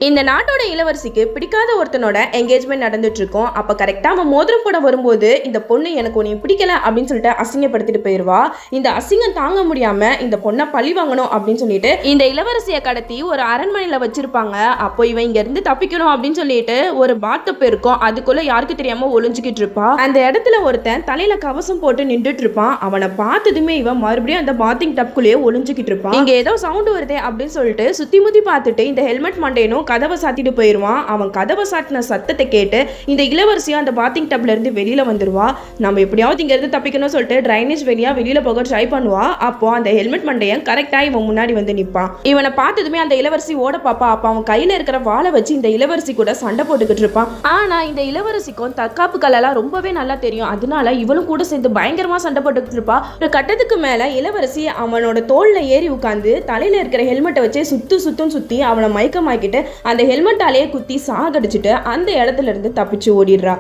இந்த நாட்டோட இளவரசிக்கு பிடிக்காத ஒருத்தனோட என்கேஜ்மெண்ட் நடந்துட்டு இருக்கும். அப்ப கரெக்டா அவன் மோதிரம் போட வரும்போது இந்த பொண்ணு எனக்கு உன்னை பிடிக்கல அப்படின்னு சொல்லிட்டு அசிங்கப்படுத்திட்டு போயிருவா. இந்த அசிங்கம் தாங்க முடியாம இந்த பொண்ணை பழி வாங்கணும் அப்படின்னு சொல்லிட்டு இந்த இளவரசியை கடத்தி ஒரு அரண்மனையில வச்சிருப்பாங்க. அப்போ இவன் இங்க இருந்து தப்பிக்கணும் அப்படின்னு சொல்லிட்டு ஒரு பாத்டப் இருக்கும், அதுக்குள்ள யாருக்கு தெரியாம ஒளிஞ்சுக்கிட்டு இருப்பா. அந்த இடத்துல ஒருத்தன் தலையில கவசம் போட்டு நின்றுட்டு இருப்பான். அவனை பார்த்ததுமே இவன் மறுபடியும் அந்த பாத்திங் டப்குள்ளேயே ஒளிஞ்சுக்கிட்டு இருப்பான். இங்க ஏதோ சவுண்ட் வருதே அப்படின்னு சொல்லிட்டு சுத்தி முத்தி பார்த்துட்டு இந்த ஹெல்மெட் மண்டையனும் கதவை சாத்திட்டு போயிருவான். அவன் கதவை சாட்டின சத்தத்தை கேட்டு இந்த இளவரசியா அந்த பாத்திங் டப்ல இருந்து வெளியில வந்துருவா. நம்ம எப்படியாவது இங்க இருந்து தப்பிக்கணும்னு சொல்லிட்டு டிரைனேஜ் வெளியா வெளியில போக ட்ரை பண்ணுவா. அப்போ அந்த ஹெல்மெட் மண்டையன் கரெக்டா இவன் முன்னாடி வந்து நிப்பான். இவனை பார்த்ததுமே அந்த இளவரசி ஓட பாப்பா. அப்ப அவன் கையில இருக்கிற வாளை வச்சு இந்த இளவரசி கூட சண்டை போட்டுக்கிட்டு இருப்பான். ஆனா இந்த இளவரசிக்கும் தற்காப்பு கலையெல்லாம் ரொம்பவே நல்லா தெரியும். அதனால இவளும் கூட சேர்ந்து பயங்கரமா சண்டை போட்டுக்கிட்டு இருப்பா. ஒரு கட்டத்துக்கு மேல இளவரசி அவனோட தோல்ல ஏறி உட்காந்து தலையில இருக்கிற ஹெல்மெட்டை வச்சு சுத்தி அவனை மயக்கமாக்கிட்டு அந்த ஹெல்மெட்டாலேயே குத்தி சாகடிச்சுட்டு அந்த இடத்துல இருந்து தப்பிச்சு ஓடிடுறா.